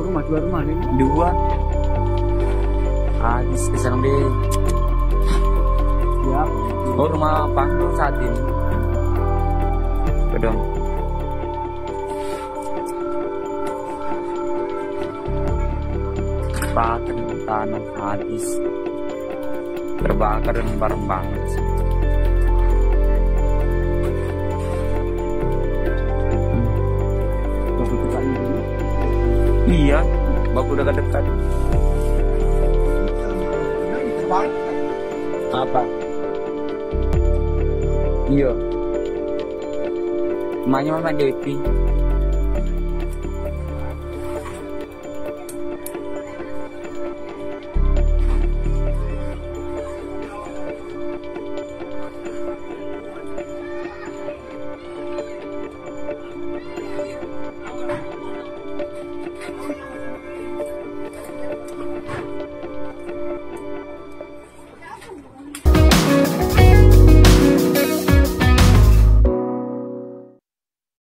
dua rumah nih. Dua. Habis kesana deh. Siap. Oh, rumah panggung saat ini. Kedong. Pakan tanah habis. Terbakar dan bareng banget sih. Iya, baku udah dekat. Apa? Iya. Emaknya Mama Devi.